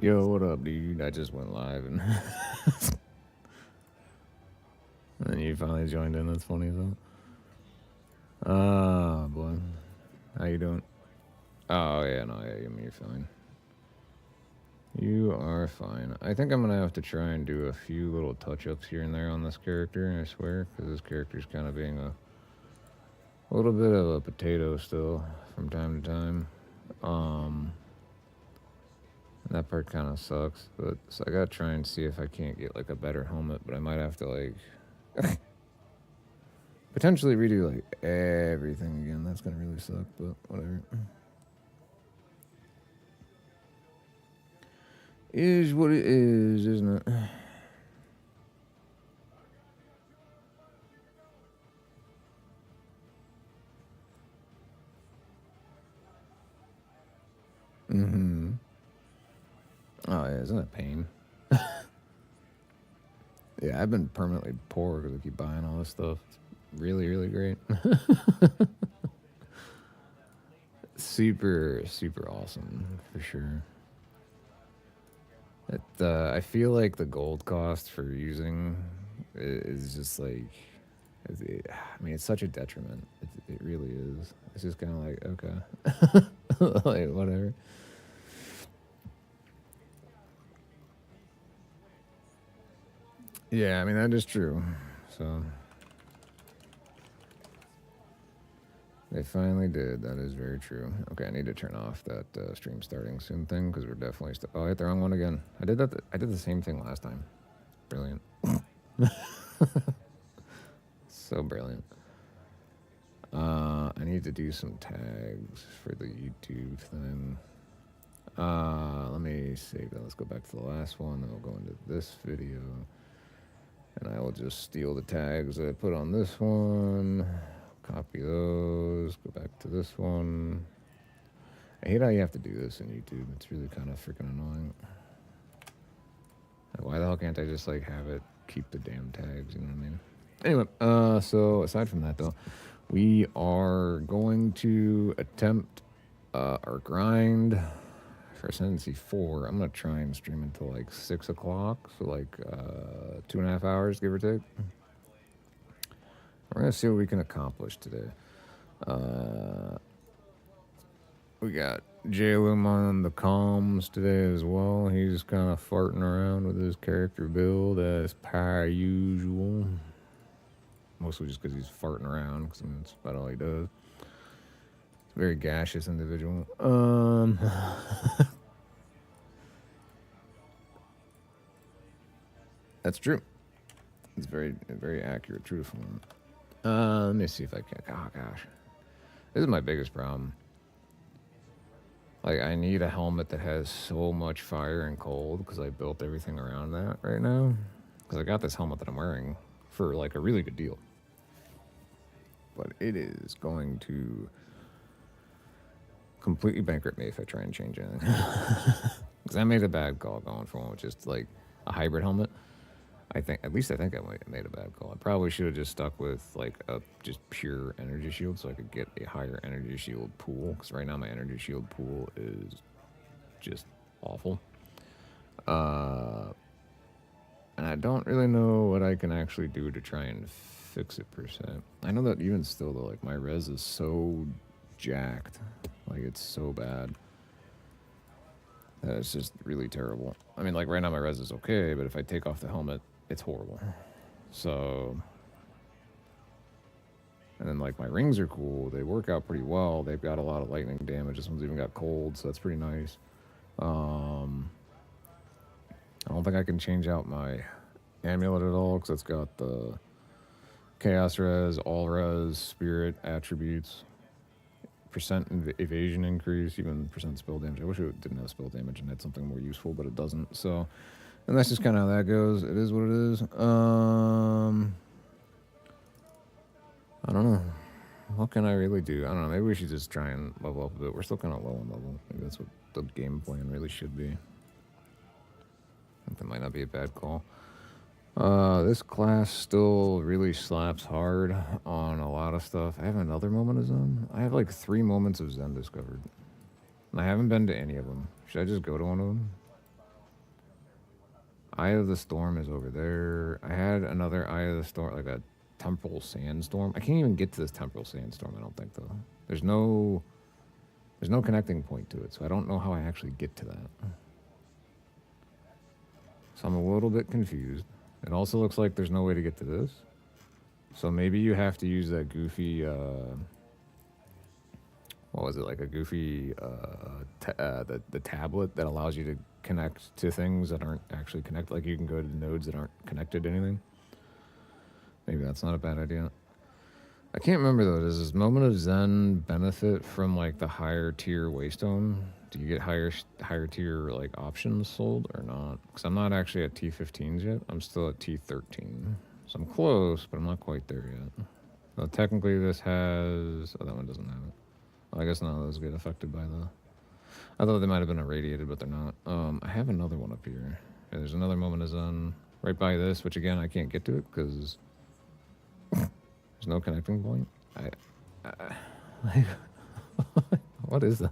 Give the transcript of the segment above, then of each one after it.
Yo, what up, dude? I just went live and and you finally joined in. That's funny though. Ah, boy. How you doing? Oh, yeah, no, yeah, you're fine. You are fine. I think I'm gonna have to try and do a few little touch-ups here and there on this character, I swear, because this character's kind of being a little bit of a potato still from time to time. That part kind of sucks, but so I gotta try and see if I can't get like a better helmet, but I might have to like potentially redo like everything again. That's gonna really suck, but whatever. Is what it is, isn't it? Mm-hmm. Oh yeah, isn't it pain? Yeah, I've been permanently poor because I keep buying all this stuff. It's really, really great. Super, super awesome for sure. I feel like the gold cost for using is just like, I mean, it's such a detriment. It really is. It's just kind of like, okay, like whatever. Yeah, I mean that is true. So they finally did. That is very true. Okay, I need to turn off that stream starting soon thing because we're definitely. Oh, I hit the wrong one again. I did that. I did the same thing last time. Brilliant. So brilliant. I need to do some tags for the YouTube thing. Let me save that. Let's go back to the last one. Then we'll go into this video. And I will just steal the tags that I put on this one. Copy those. Go back to this one. I hate how you have to do this in YouTube. It's really kind of freaking annoying. Like, why the hell can't I just like have it keep the damn tags? You know what I mean? Anyway, so aside from that though, we are going to attempt our grind for Ascendancy 4. I'm gonna try and stream until like 6 o'clock, so like 2.5 hours, give or take. We're gonna see what we can accomplish today. We got Jalum on the comms today as well. He's kind of farting around with his character build as per usual. Mostly just because he's farting around, because I mean, that's about all he does. He's a very gaseous individual. That's true. It's very, very accurate, truthful. Let me see if I can. Oh gosh, this is my biggest problem. Like, I need a helmet that has so much fire and cold because I built everything around that right now. Because I got this helmet that I'm wearing for like a really good deal. But it is going to completely bankrupt me if I try and change anything. Because I made a bad call going for one, which is like a hybrid helmet. I think I might have made a bad call. I probably should have just stuck with like a just pure energy shield so I could get a higher energy shield pool. Because right now my energy shield pool is just awful. And I don't really know what I can actually do to try and fix it per se. I know that even still though, like my res is so jacked, like it's so bad. It's just really terrible. I mean, like right now my res is okay, but if I take off the helmet, it's horrible. So, and then like my rings are cool. They work out pretty well. They've got a lot of lightning damage. This one's even got cold, so that's pretty nice. I don't think I can change out my amulet at all because it's got the chaos res, all res, spirit attributes, percent evasion increase, even percent spell damage. I wish it didn't have spell damage and had something more useful, but it doesn't. So, and that's just kind of how that goes. It is what it is. I don't know. What can I really do? I don't know. Maybe we should just try and level up a bit. We're still kind of low on level. Maybe that's what the game plan really should be. I think that might not be a bad call. This class still really slaps hard on a lot of stuff. I have another moment of Zen. I have like 3 moments of Zen discovered. And I haven't been to any of them. Should I just go to one of them? Eye of the Storm is over there. I had another Eye of the Storm, like a Temporal Sandstorm. I can't even get to this Temporal Sandstorm, I don't think, though. There's no connecting point to it, so I don't know how I actually get to that. So I'm a little bit confused. It also looks like there's no way to get to this. So maybe you have to use that goofy, what was it, like a goofy, the tablet that allows you to connect to things that aren't actually connected. Like you can go to nodes that aren't connected to anything. Maybe that's not a bad idea. I can't remember though. Does this Moment of Zen benefit from like the higher tier Waystone? Do you get higher tier like options sold or not? Because I'm not actually at T15s yet. I'm still at T13. So I'm close, but I'm not quite there yet. Well, technically this has... Oh, that one doesn't have it. Well, I guess none of those get affected by the... I thought they might have been irradiated, but they're not. I have another one up here. Yeah, there's another Moment of Zen right by this, which again, I can't get to it because there's no connecting point. What is that?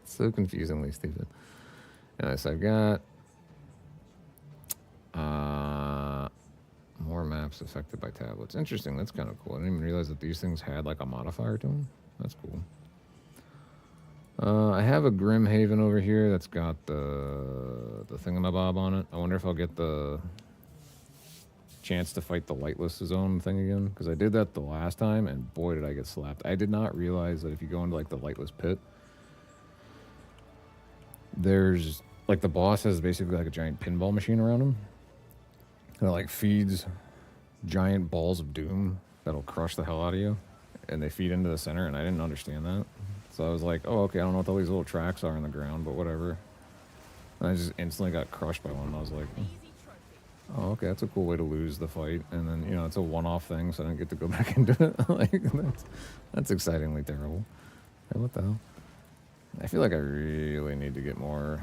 It's so confusingly stupid. Anyway, so I've got more maps affected by tablets. Interesting, that's kind of cool. I didn't even realize that these things had like a modifier to them. That's cool. I have a Grimhaven over here that's got the thingamabob on it. I wonder if I'll get the chance to fight the Lightless Zone thing again, because I did that the last time, and boy did I get slapped. I did not realize that if you go into like the Lightless Pit, there's like the boss has basically like a giant pinball machine around him that like feeds giant balls of doom that'll crush the hell out of you, and they feed into the center, and I didn't understand that. So I was like, oh, okay, I don't know what all these little tracks are in the ground, but whatever. And I just instantly got crushed by one, and I was like, oh, okay, that's a cool way to lose the fight. And then, you know, it's a one-off thing, so I didn't get to go back into it. Like, that's excitingly terrible. Hey, what the hell? I feel like I really need to get more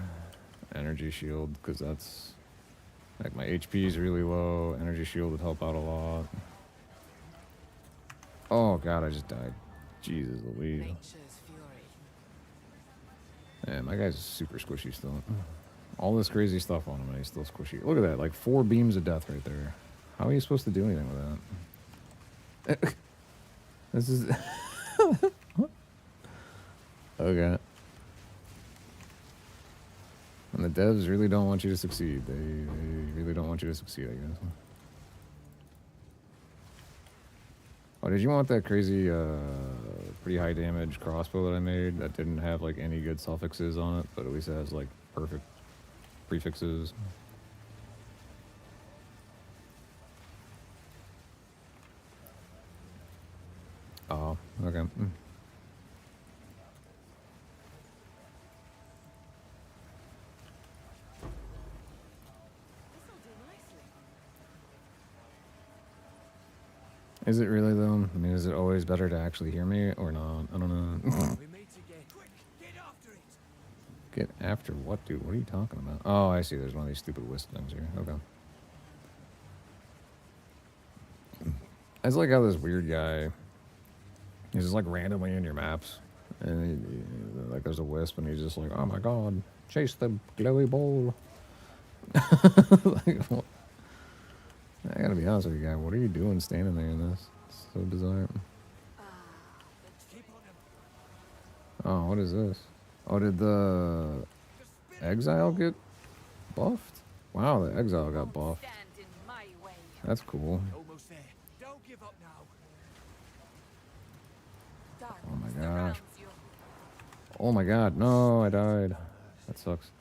energy shield, because that's... Like, my HP is really low. Energy shield would help out a lot. Oh, God, I just died. Jesus Louise. Yeah, my guy's super squishy still. All this crazy stuff on him, and he's still squishy. Look at that, like 4 beams of death right there. How are you supposed to do anything with that? This is... Okay. And the devs really don't want you to succeed. They really don't want you to succeed, I guess. Oh, did you want that crazy, pretty high damage crossbow that I made that didn't have, like, any good suffixes on it, but at least it has, like, perfect prefixes? Oh, okay. Is it really, though? I mean, is it always better to actually hear me or not? I don't know. Get after what, dude? What are you talking about? Oh, I see. There's one of these stupid wisp things here. Okay. I just like how this weird guy is just like randomly in your maps. And like there's a wisp and he's just like, oh my god, chase the glowy ball. Like, what? I gotta be honest with you, guy. What are you doing standing there in this? It's so bizarre. Oh, what is this? Oh, did the Exile get buffed? Wow, the Exile got buffed. That's cool. Oh my gosh. Oh my god, no, I died. That sucks.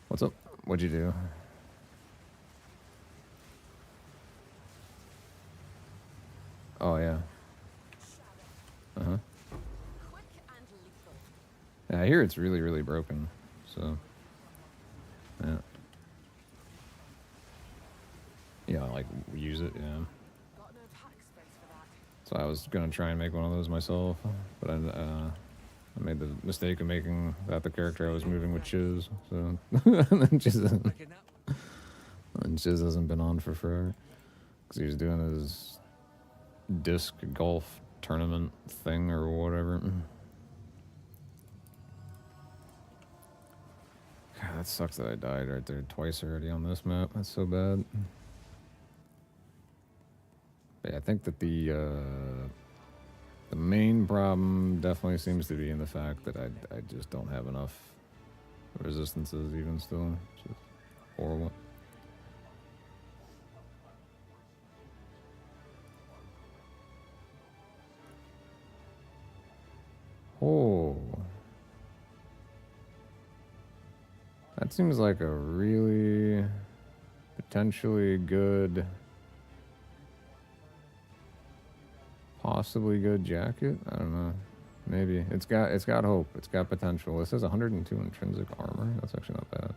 What's up? What'd you do? Oh, yeah. Uh-huh. Yeah, I hear it's really, really broken, so... Yeah. Yeah, like, use it, yeah. So I was gonna try and make one of those myself, but I made the mistake of making that the character I was moving with Chiz, so... and then Chiz hasn't been on for forever. Because he was doing his disc golf tournament thing or whatever. God, it sucks that I died right there twice already on this map. That's so bad. But yeah, I think that the main problem definitely seems to be in the fact that I just don't have enough resistances even still. It's just horrible. Oh. That seems like a really potentially good, possibly good jacket. I don't know. Maybe it's got hope. It's got potential. It says 102 intrinsic armor. That's actually not bad.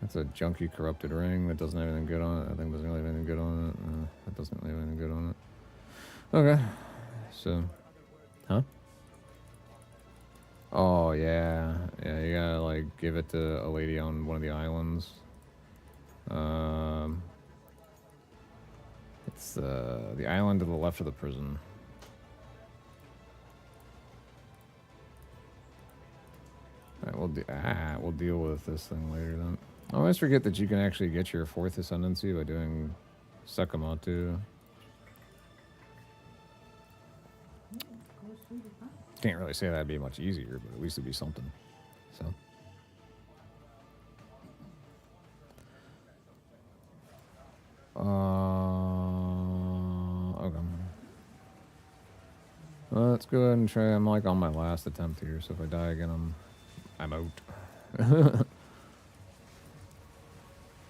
That's a junky corrupted ring that doesn't have anything good on it. I think doesn't really have anything good on it. That doesn't really have anything good on it. Okay, so, huh? Oh yeah, yeah. You gotta like give it to a lady on one of the islands. It's the island to the left of the prison. Alright, we'll deal with this thing later then. I always forget that you can actually get your 4th Ascendancy by doing Sakamoto. Can't really say that'd be much easier, but at least it'd be something. So. Okay. Well, let's go ahead and try. I'm like on my last attempt here, so if I die again, I'm out.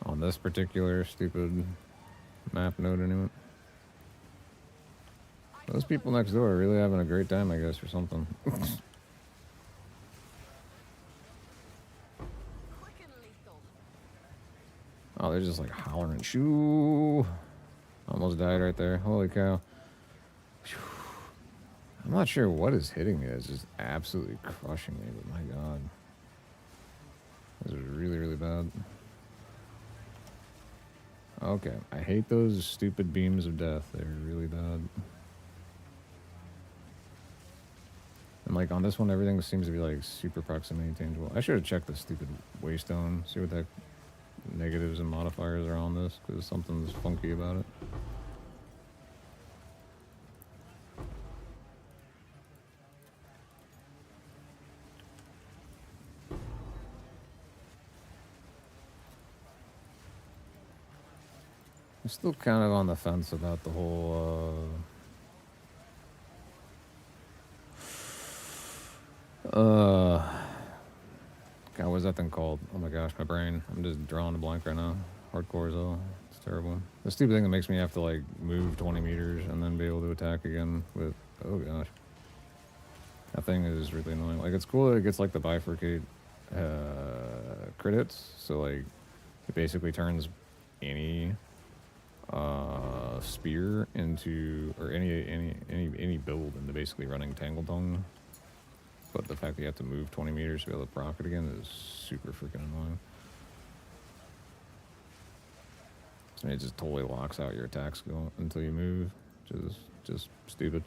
On this particular stupid map node, anyway. Those people next door are really having a great time, I guess, or something. Oh, they're just like hollering, shoo! Almost died right there. Holy cow. I'm not sure what is hitting me. It's just absolutely crushing me, but my god. This is really, really bad. Okay, I hate those stupid beams of death. They're really bad. And like on this one, everything seems to be like super proximity tangible. I should have checked the stupid waystone, see what the negatives and modifiers are on this, because something's funky about it. I'm still kind of on the fence about the whole, God, what is that thing called? Oh my gosh, my brain. I'm just drawing a blank right now. Hardcore as hell. It's terrible. The stupid thing that makes me have to like move 20 meters and then be able to attack again with, oh gosh. That thing is really annoying. Like, it's cool that it gets like the bifurcate crit hits. So like, it basically turns any spear into, or any build into basically running Tangle Tongue. But the fact that you have to move 20 meters to be able to proc it again is super freaking annoying. I mean, it just totally locks out your attack skill until you move, which is just stupid.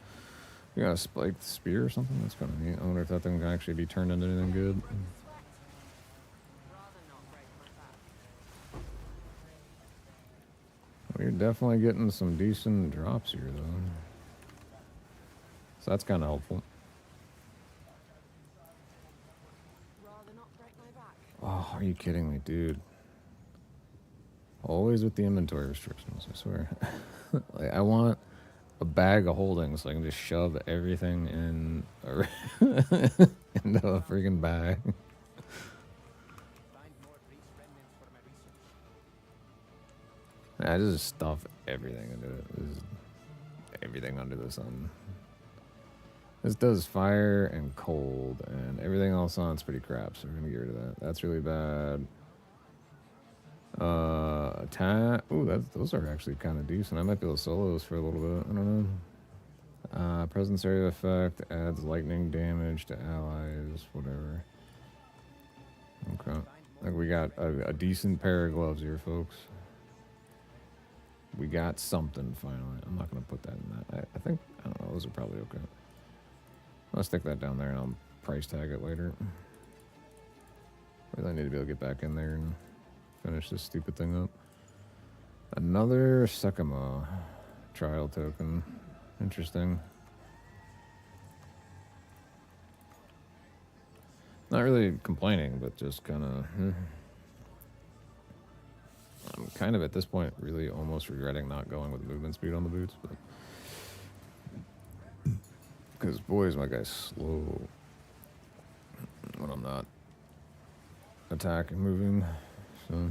You got a spiked spear or something? That's kind of neat. I wonder if that thing can actually be turned into anything good. We're definitely getting some decent drops here, though. So that's kind of helpful. Oh, are you kidding me, dude? Always with the inventory restrictions, I swear. Like, I want a bag of holding so I can just shove everything in into a freaking bag. I just stuff everything into it. This is everything under the sun. This does fire and cold, and everything else on it's pretty crap, so we're gonna get rid of that. That's really bad. Attack. Ooh, those are actually kind of decent. I might be able to solo those for a little bit. I don't know. Presence area effect adds lightning damage to allies. Whatever. Okay. Like, we got a decent pair of gloves here, folks. We got something finally. I'm not gonna put that in that. I think, I don't know. Those are probably okay. I'll stick that down there and I'll price tag it later. Really need to be able to get back in there and finish this stupid thing up. Another Sekima trial token. Interesting. Not really complaining, but just kind of... I'm kind of, at this point, really almost regretting not going with movement speed on the boots. Because, boy, is my guy slow when I'm not attacking, moving. So...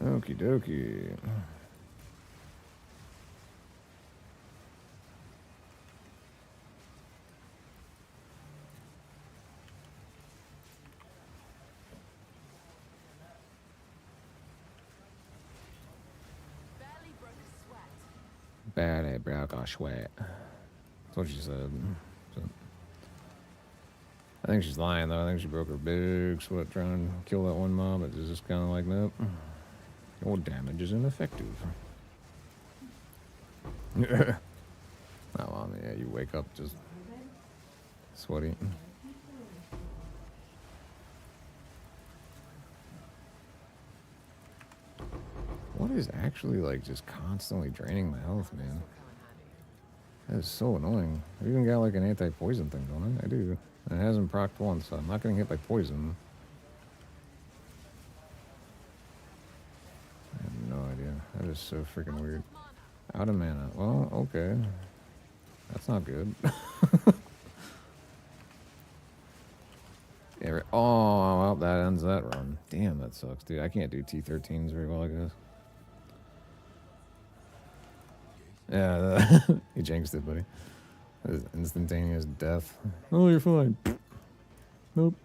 Okie dokie. Barely broke a sweat. That's what she said. So, I think she's lying though. I think she broke her big sweat trying to kill that one mob. It's just kind of like, nope. Your damage is ineffective. Oh, well, yeah, you wake up just sweaty. What is actually like just constantly draining my health, man? That is so annoying. I even got like an anti-poison thing, don't I? I do. And it hasn't procced once, so I'm not getting hit by poison. I have no idea. That is so freaking weird. Out of mana. Well, okay. That's not good. Yeah, right. Oh, well, that ends that run. Damn, that sucks, dude. I can't do T13s very well, I guess. Yeah, he jinxed it, buddy. That is instantaneous death. Oh, you're fine. Nope.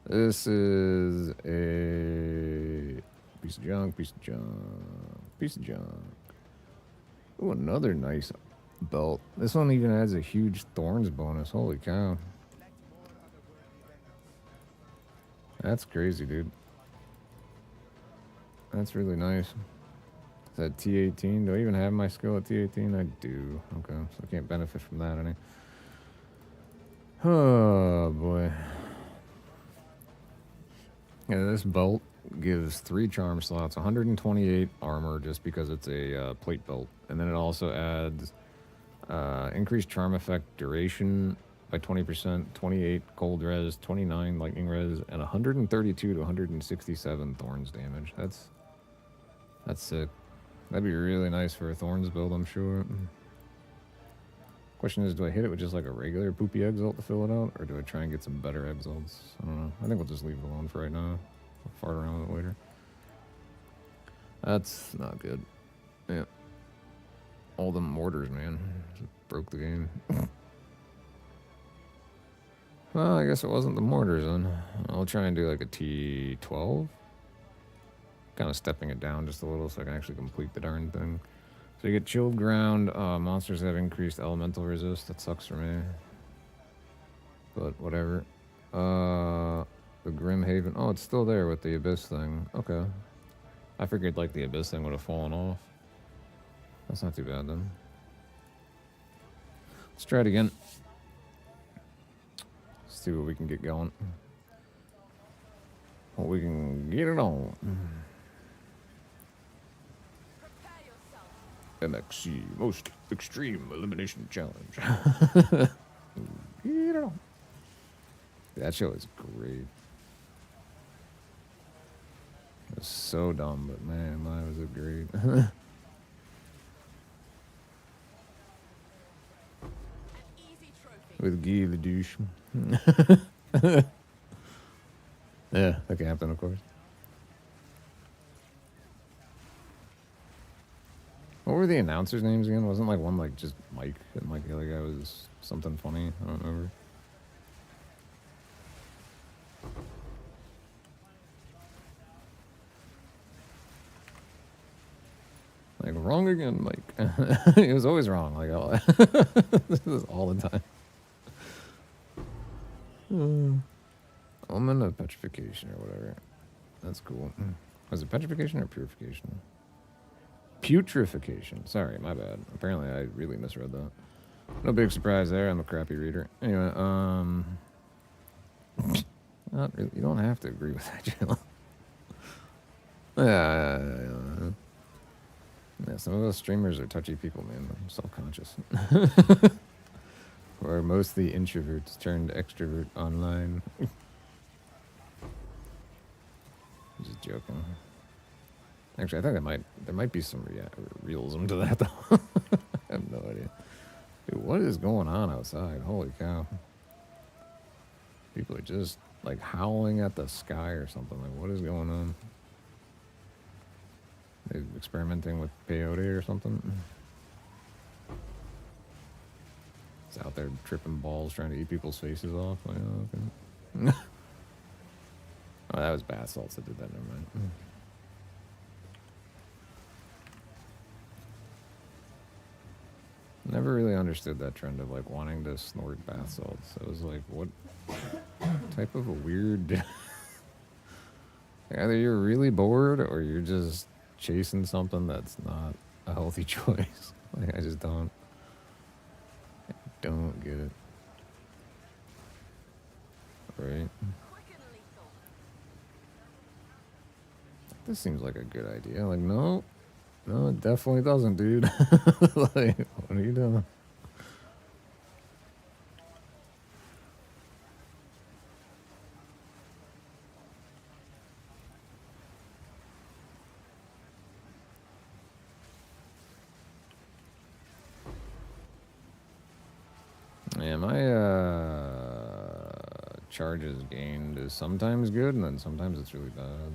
This is a piece of junk, piece of junk, piece of junk. Ooh, another nice belt. This one even adds a huge thorns bonus. Holy cow. That's crazy, dude. That's really nice. Is that T18? Do I even have my skill at T18? I do. Okay, so I can't benefit from that any. Oh, boy. Yeah, this belt gives 3 charm slots, 128 armor just because it's a plate belt. And then it also adds increased charm effect duration by 20%, 28 cold res, 29 lightning res, and 132 to 167 thorns damage. That's sick. That'd be really nice for a thorns build, I'm sure. Question is, do I hit it with just like a regular poopy exalt to fill it out, or do I try and get some better exalts? I don't know. I think we'll just leave it alone for right now. We'll fart around with it later. That's not good. Yeah. All the mortars, man. Just broke the game. Well, I guess it wasn't the mortars then. I'll try and do like a T12. Kind of stepping it down just a little so I can actually complete the darn thing. So you get chilled ground. Monsters have increased elemental resist. That sucks for me. But whatever. The Grim Haven. Oh, it's still there with the Abyss thing. Okay. I figured like the Abyss thing would have fallen off. That's not too bad then. Let's try it again. See what we can get going. What we can get it on. MXC, Most Extreme Elimination Challenge. Get it on. That show is great. It was so dumb, but man, my was it great. With Guy the douche. Yeah, the captain, of course. What were the announcers' names again? Wasn't like one like just Mike, and like the other guy was something funny? I don't remember. Like, wrong again, Mike. He was always wrong. Like, this is all the time. Omen of petrification or whatever. That's cool. Was it petrification or purification? Putrefaction. Sorry, my bad. Apparently, I really misread that. No big surprise there. I'm a crappy reader. Anyway, not really, you don't have to agree with that, Jill. Yeah, some of us streamers are touchy people, man. I'm self-conscious. We're mostly introverts turned extrovert online. Just joking. Actually, I think there might be some realism to that, though. I have no idea. Dude, what is going on outside? Holy cow. People are just, like, howling at the sky or something. Like, what is going on? They're experimenting with peyote or something? It's out there tripping balls, trying to eat people's faces off. Like, oh, okay. Oh, that was bath salts that did that. Never mind. Never really understood that trend of like wanting to snort bath salts. I was like, what type of a weird... Either you're really bored or you're just chasing something that's not a healthy choice. Like, I just don't get it. Right? This seems like a good idea. Like, no, it definitely doesn't, dude. Like, what are you doing? Yeah, my charges gained is sometimes good, and then sometimes it's really bad.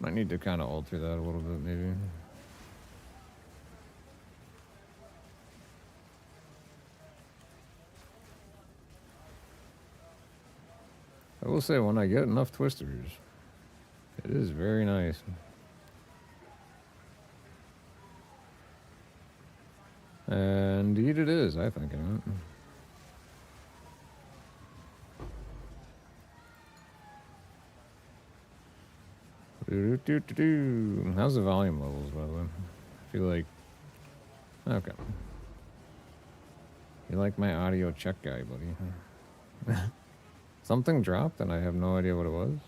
Might need to kind of alter that a little bit, maybe. I will say, when I get enough twisters, it is very nice. And indeed it is, I think. How's the volume levels, by the way? I feel like... Okay. You like my audio check guy, buddy. Something dropped and I have no idea what it was.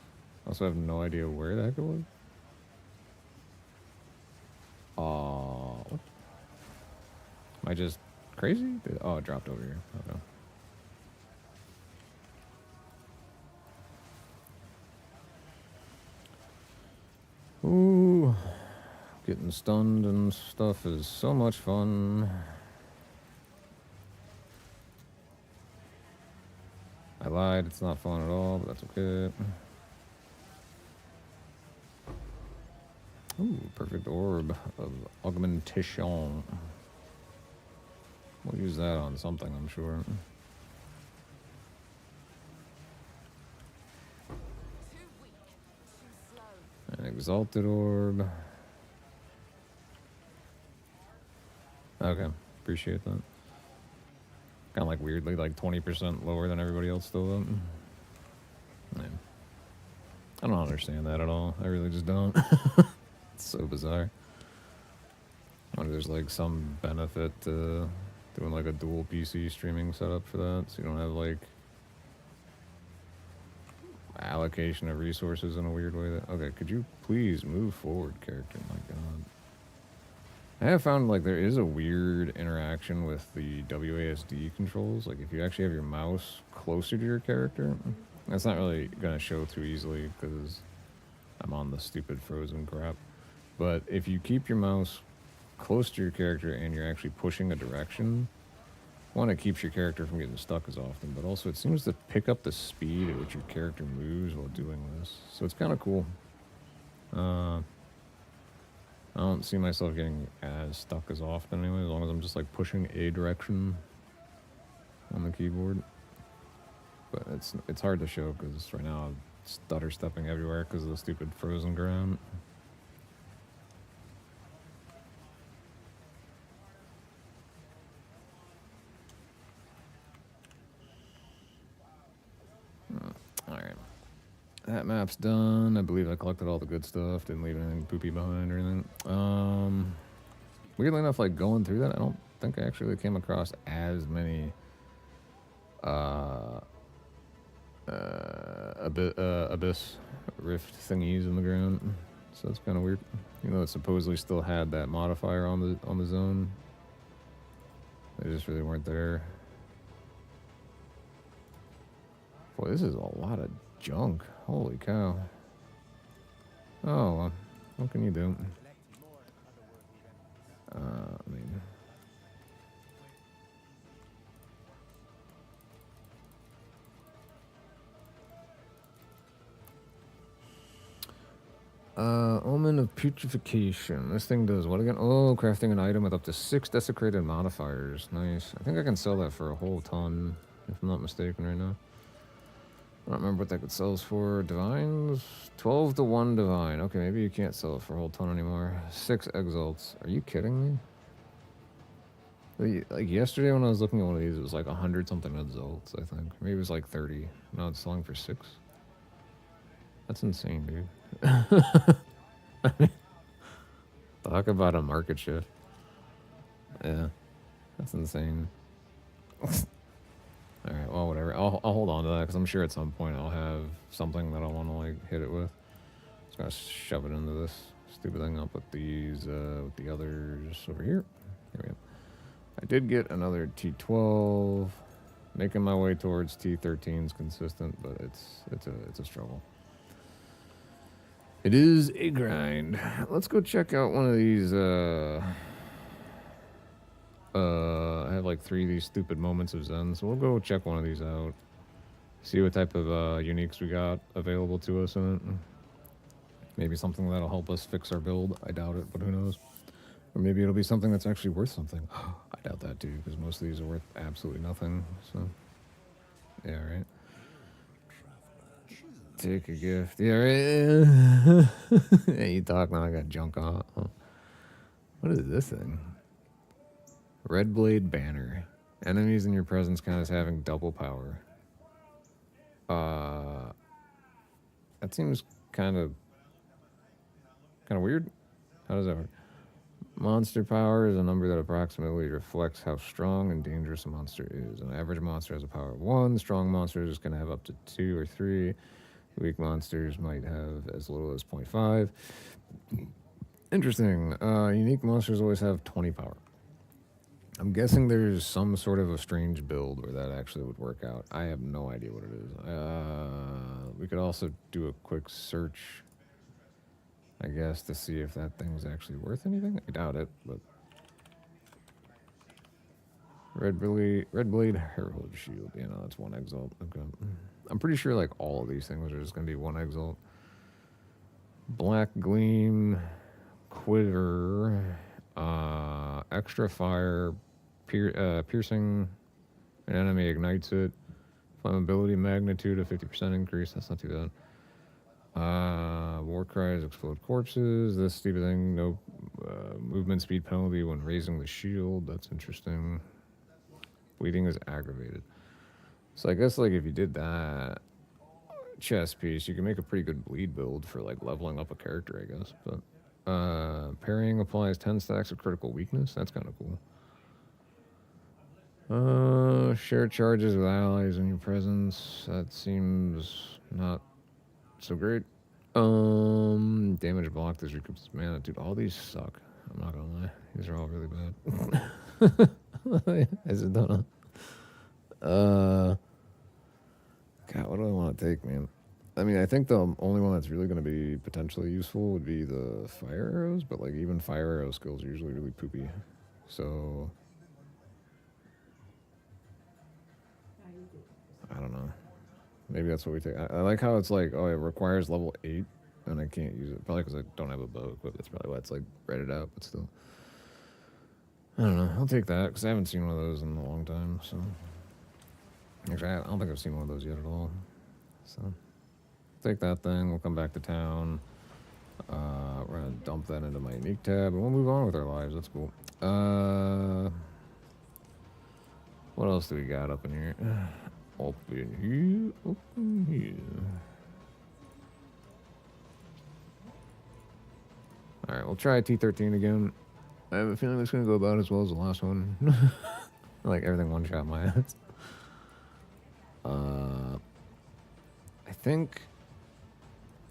Also have no idea where the heck it was. What? Am I just crazy? Oh, it dropped over here. Okay. Ooh, getting stunned and stuff is so much fun. I lied, it's not fun at all, but that's okay. Ooh, perfect orb of augmentation. We'll use that on something, I'm sure. An exalted orb. Okay, appreciate that. Kind of like weirdly, like 20% lower than everybody else still, though. Yeah. I don't understand that at all. I really just don't. It's so bizarre. I wonder if there's like some benefit to doing like a dual PC streaming setup for that, so you don't have like allocation of resources in a weird way. That okay, could you please move forward, character? My God. I have found like there is a weird interaction with the WASD controls. Like if you actually have your mouse closer to your character, that's not really gonna show too easily because I'm on the stupid frozen crap. But if you keep your mouse close to your character and you're actually pushing a direction, one, it keeps your character from getting stuck as often, but also it seems to pick up the speed at which your character moves while doing this. So it's kind of cool. I don't see myself getting as stuck as often anyway, as long as I'm just like pushing a direction on the keyboard. But it's hard to show because right now I'm stutter stepping everywhere because of the stupid frozen ground. That map's done. I believe I collected all the good stuff. Didn't leave anything poopy behind or anything. Weirdly enough, like going through that, I don't think I actually came across as many uh, abyss rift thingies in the ground. So that's kind of weird. Even though it supposedly still had that modifier on the zone, they just really weren't there. Boy, this is a lot of junk. Holy cow. Oh, well, what can you do? I mean, Omen of Putrefaction. This thing does what again? Oh, crafting an item with up to 6 desecrated modifiers. Nice. I think I can sell that for a whole ton, if I'm not mistaken right now. I don't remember what that could sell for. Divines? 12 to 1 divine. Okay, maybe you can't sell it for a whole ton anymore. 6 exalts. Are you kidding me? Like yesterday when I was looking at one of these, it was like 100 something exalts, I think. Maybe it was like 30. Now it's selling for 6. That's insane, dude. Talk about a market shift. Yeah, that's insane. All right, well, whatever. I'll hold on to that because I'm sure at some point I'll have something that I want to like hit it with. Just gotta shove it into this stupid thing. I'll put these with the others over here. Here we go. I did get another T12. Making my way towards T13's consistent, but it's a struggle. It is a grind. Let's go check out one of these. I have like 3 of these stupid moments of Zen, so we'll go check one of these out. See what type of uniques we got available to us in it. Maybe something that'll help us fix our build. I doubt it, but who knows? Or maybe it'll be something that's actually worth something. I doubt that too, because most of these are worth absolutely nothing. So, yeah, right. Take a gift. Yeah, right. Yeah, you talk now. I got junk on. Oh. What is this thing? Red Blade Banner. Enemies in your presence count as having double power. That seems kind of weird. How does that work? Monster power is a number that approximately reflects how strong and dangerous a monster is. An average monster has a power of 1. Strong monsters can have up to 2 or 3. Weak monsters might have as little as 0.5. Interesting. Unique monsters always have 20 power. I'm guessing there's some sort of a strange build where that actually would work out. I have no idea what it is. We could also do a quick search, I guess, to see if that thing's actually worth anything. I doubt it, but Red Blade Herald Shield. You know, that's 1 exalt. Okay. I'm pretty sure like all of these things are just gonna be 1 exalt. Black Gleam, Quiver, extra fire, piercing an enemy ignites it. Flammability magnitude of 50% increase. That's not too bad. War cries explode corpses. This stupid thing. No movement speed penalty when raising the shield. That's interesting. Bleeding is aggravated. So I guess like if you did that chest piece, you can make a pretty good bleed build for like leveling up a character, I guess. But parrying applies 10 stacks of critical weakness. That's kind of cool. Share charges with allies in your presence. That seems not so great. Damage blocked is recoups mana. Dude, all these suck. I'm not gonna lie. These are all really bad. I just don't know. God, what do I want to take, man? I mean, I think the only one that's really going to be potentially useful would be the fire arrows, but like even fire arrow skills are usually really poopy. So I don't know. Maybe that's what we take. I like how it's like, oh, it requires level 8, and I can't use it. Probably because I don't have a bow equipped. That's probably why it's like redded out, but still. I don't know. I'll take that because I haven't seen one of those in a long time. So actually, I don't think I've seen one of those yet at all. So take that thing. We'll come back to town. We're gonna dump that into my unique tab, and we'll move on with our lives. That's cool. What else do we got up in here? Open here. Alright, we'll try T13 again. I have a feeling it's going to go about as well as the last one. Like, everything one-shot my ass. I think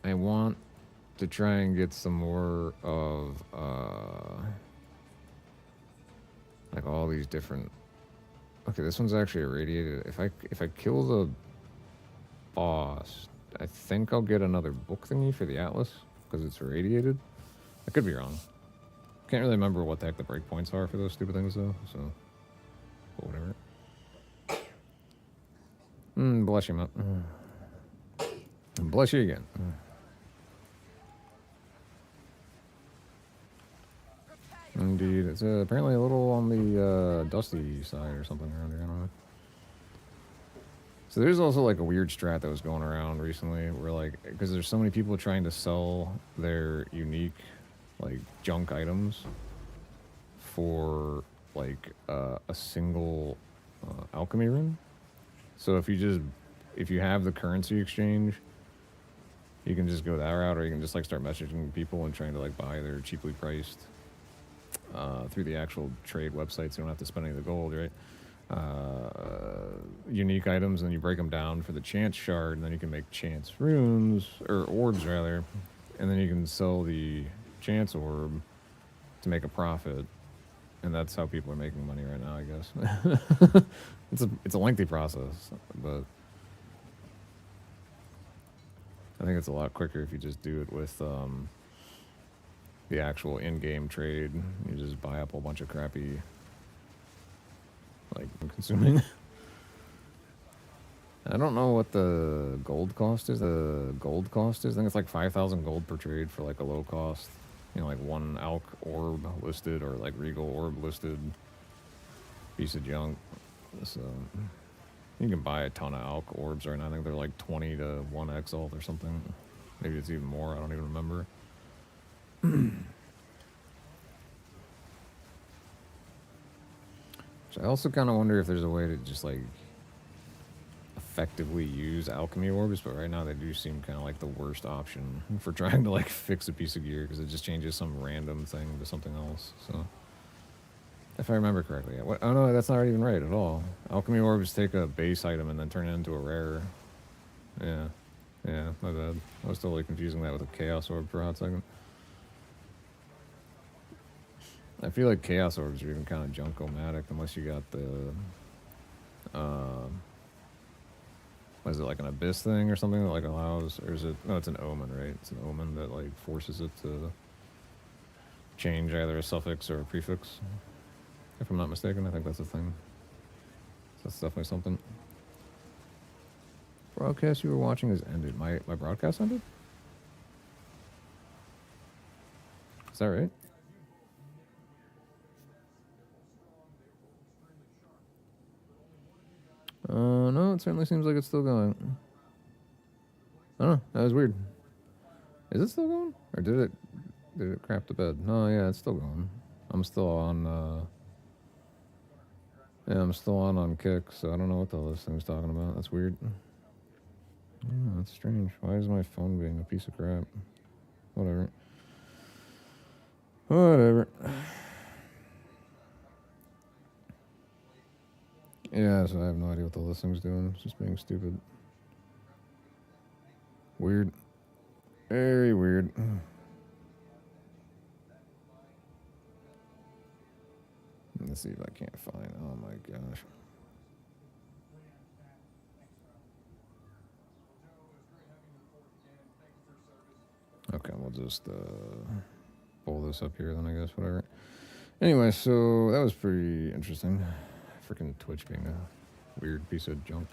I want to try and get some more of, like, all these different... Okay, this one's actually irradiated. If I kill the boss, I think I'll get another book thingy for the Atlas, because it's irradiated. I could be wrong. Can't really remember what the heck the breakpoints are for those stupid things, though, so... But whatever. Bless you, Matt. Bless you again. Indeed. It's apparently a little on the dusty side or something around here. I don't know. So there's also like a weird strat that was going around recently where like, because there's so many people trying to sell their unique like junk items for like a single alchemy rune. So if you have the currency exchange, you can just go that route, or you can just like start messaging people and trying to like buy their cheaply priced through the actual trade websites. So you don't have to spend any of the gold, right? Unique items, and then you break them down for the chance shard, and then you can make chance runes, or orbs rather, and then you can sell the chance orb to make a profit, and that's how people are making money right now, I guess. It's a lengthy process, but I think it's a lot quicker if you just do it with the actual in-game trade. You just buy up a whole bunch of crappy, like, consuming. I don't know what the gold cost is. I think it's like 5,000 gold per trade for like a low cost, you know, like one alch orb listed, or like regal orb listed piece of junk. So you can buy a ton of alch orbs right now. I think they're like 20 to 1 Exile or something. Maybe it's even more. I don't even remember. I also kind of wonder if there's a way to just like effectively use alchemy orbs, but right now they do seem kind of like the worst option for trying to like fix a piece of gear, because it just changes some random thing to something else. So if I remember correctly, oh no, that's not even right at all. Alchemy orbs take a base item and then turn it into a rare. Yeah, my bad. I was totally confusing that with a chaos orb for a hot second. I feel like chaos orbs are even kind of junk-o-matic unless you got the, what is it, like an abyss thing or something that like allows, or is it, no, it's an omen, right? It's an omen that like forces it to change either a suffix or a prefix. If I'm not mistaken, I think that's a thing. So that's definitely something. Broadcast you were watching has ended. My broadcast ended? Is that right? No, it certainly seems like it's still going. I don't know, that was weird. Is it still going? Or did it crap the bed? No, yeah, it's still going. I'm still on, yeah, I'm still on Kick, so I don't know what the hell this thing's talking about. That's weird. Yeah, that's strange. Why is my phone being a piece of crap? Whatever. Yeah, so I have no idea what the listing's doing. It's just being stupid. Weird. Very weird. Let's see if I can't find... Oh my gosh. Okay, we'll just pull this up here then, I guess, whatever. Anyway, so that was pretty interesting. Freaking Twitch being a weird piece of junk.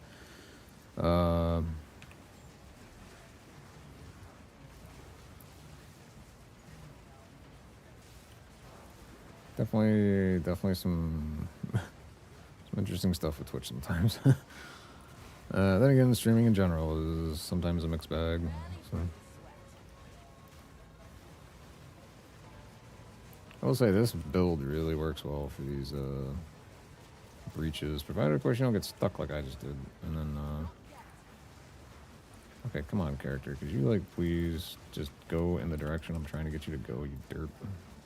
Definitely some interesting stuff with Twitch sometimes. Then again, streaming in general is sometimes a mixed bag. So. I will say this build really works well for these breaches, provided of course you don't get stuck like I just did. And then Okay, come on, character. Could you, like, please just go in the direction I'm trying to get you to go, you derp?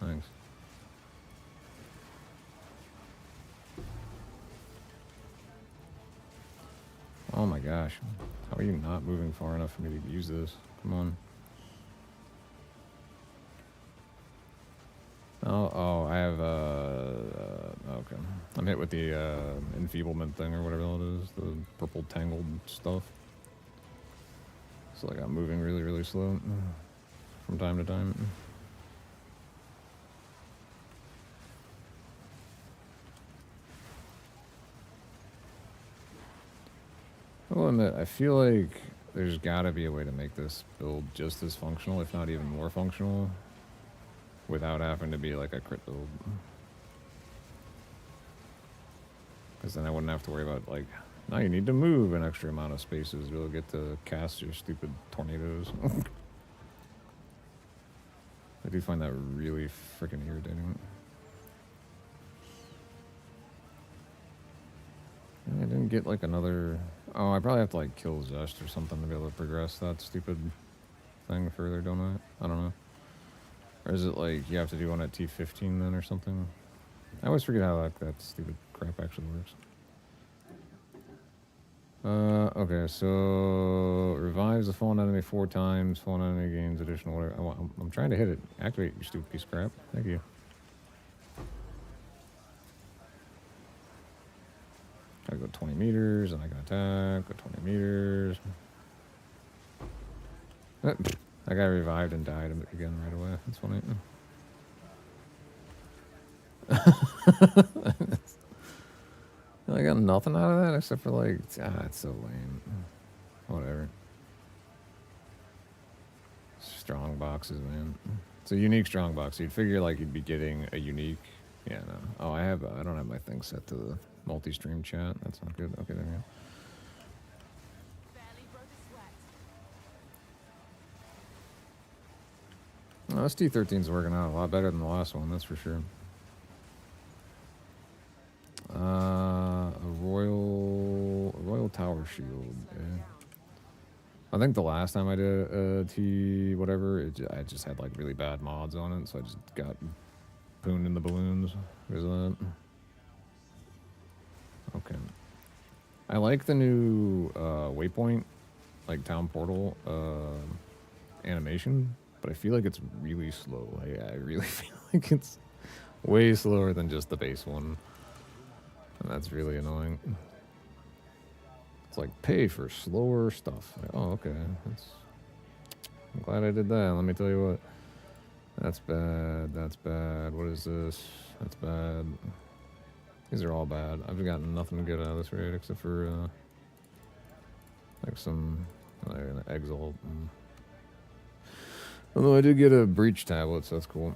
Thanks. Oh my gosh. How are you not moving far enough for me to use this? Come on. Oh, I have, okay. I'm hit with the, enfeeblement thing or whatever it is. The purple tangled stuff. So, like, I'm moving really, really slow from time to time. I'll admit, I feel like there's gotta be a way to make this build just as functional, if not even more functional, without having to be like a crit build. Because then I wouldn't have to worry about, like, now you need to move an extra amount of spaces to be able to get to cast your stupid tornadoes. I do find that really freaking irritating. I didn't get, like, another... Oh, I probably have to, like, kill Zest or something to be able to progress that stupid thing further, don't I? I don't know. Or is it, like, you have to do one at T15 then or something? I always forget how, like, that stupid crap actually works. Okay, so... Revives the fallen enemy 4 times. Fallen enemy gains additional... Whatever. I'm trying to hit it. Activate, you stupid piece of crap. Thank you. I go 20 meters, and I can attack. Go 20 meters. I got revived and died again right away. That's funny. I got nothing out of that except for, like, it's so lame. Whatever. Strong boxes, man. It's a unique strong box. You'd figure, like, you'd be getting a unique... Yeah, no. Oh, I don't have my thing set to the multi-stream chat. That's not good. Okay, there we go. Oh, this T13's working out a lot better than the last one, that's for sure. A royal tower shield. Yeah. I think the last time I did a T whatever, I just had, like, really bad mods on it, so I just got pooned in the balloons because of that. Okay. I like the new waypoint, like town portal animation, but I feel like it's really slow. I really feel like it's way slower than just the base one. And that's really annoying. It's like, pay for slower stuff. Oh, okay. I'm glad I did that. Let me tell you what. That's bad. That's bad. What is this? That's bad. These are all bad. I've gotten nothing good out of this raid except for, like some Exile. Although I did get a breach tablet, so that's cool.